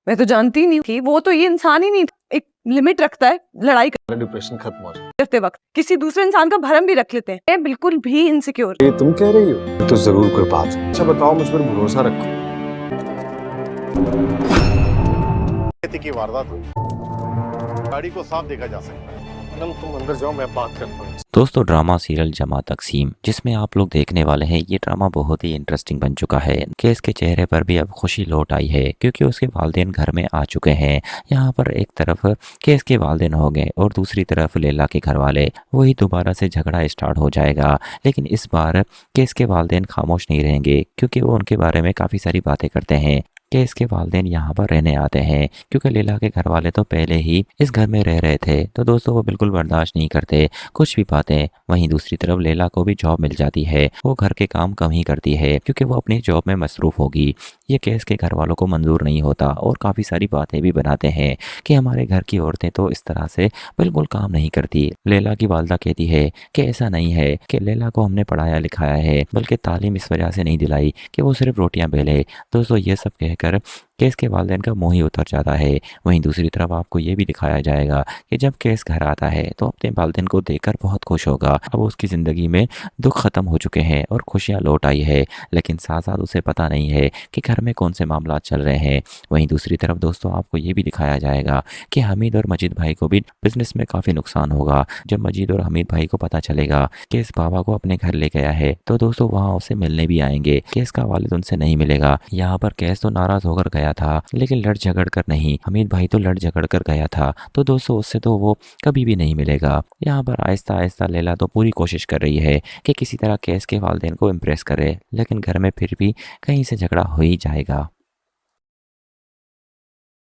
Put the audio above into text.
मैं तो जानती ही नहीं थी, वो तो ये इंसान ही नहीं था। एक लिमिट रखता है लड़ाई डिप्रेशन खत्म हो जाए। करते वक्त, किसी दूसरे इंसान का भरम भी रख लेते हैं। मैं बिल्कुल भी इनसिक्योर। ये तुम कह रही हो? ये तो जरूर कोई बात है। अच्छा बताओ, मुझ पर भरोसा रखो। की वारदात हुई, गाड़ी को साफ देखा जा सकता है। तुम अंदर जाओ, मैं बात करता हूँ। दोस्तों ड्रामा सीरियल जमा तकसीम जिसमें आप लोग देखने वाले हैं, ये ड्रामा बहुत ही इंटरेस्टिंग बन चुका है। केस के चेहरे पर भी अब खुशी लौट आई है क्योंकि उसके वालिदैन घर में आ चुके हैं। यहाँ पर एक तरफ केस के वालिदैन हो गए और दूसरी तरफ लैला के घर वाले। वही दोबारा से झगड़ा स्टार्ट हो जाएगा, लेकिन इस बार केस के वालिदैन खामोश नहीं रहेंगे क्योंकि वो उनके बारे में काफ़ी सारी बातें करते हैं। केस के वालिदैन यहाँ पर रहने आते हैं क्योंकि लैला के घर वाले तो पहले ही इस घर में रह रहे थे, तो दोस्तों वो बिल्कुल बर्दाश्त नहीं करते कुछ भी बातें। वहीं दूसरी तरफ लैला को भी जॉब मिल जाती है, वो घर के काम कम ही करती है क्योंकि वो अपनी जॉब में मसरूफ होगी। ये केस के घर वालों को मंजूर नहीं होता और काफ़ी सारी बातें भी बनाते हैं कि हमारे घर की औरतें तो इस तरह से बिल्कुल काम नहीं करती। लैला की वालदा कहती है कि ऐसा नहीं है कि लैला को हमने पढ़ाया लिखाया है, बल्कि तालीम इस वजह से नहीं दिलाई कि वो सिर्फ रोटियां बेले। दोस्तों ये सब कहकर केस के वालिदैन का मुंह ही उतर जाता है। वहीं दूसरी तरफ आपको ये भी दिखाया जाएगा कि जब केस घर आता है तो अपने वालिदैन को देखकर बहुत खुश होगा। अब उसकी ज़िंदगी में दुख ख़त्म हो चुके हैं और खुशियाँ लौट आई है, लेकिन साथ साथ उसे पता नहीं है कि घर में कौन से मामला चल रहे हैं। वहीं दूसरी तरफ दोस्तों आपको ये भी दिखाया जाएगा कि हमीद और मजीद भाई को भी बिजनेस में काफ़ी नुकसान होगा। जब मजीद और हमीद भाई को पता चलेगा कि इस बाबा को अपने घर ले गया है तो दोस्तों वहाँ उसे मिलने भी आएंगे। केस का वालिद उनसे नहीं मिलेगा। यहाँ पर केस तो नाराज़ होकर गया था, लेकिन लड़ झगड़ कर नहीं। हमीद भाई तो लड़ झगड़ कर गया था, तो दोस्तों उससे तो वो कभी भी नहीं मिलेगा। यहाँ पर आहिस्ता आहिस्ता लैला तो पूरी कोशिश कर रही है कि किसी तरह केस के वालिदैन को इम्प्रेस करे, लेकिन घर में फिर भी कहीं से झगड़ा हो ही जाएगा।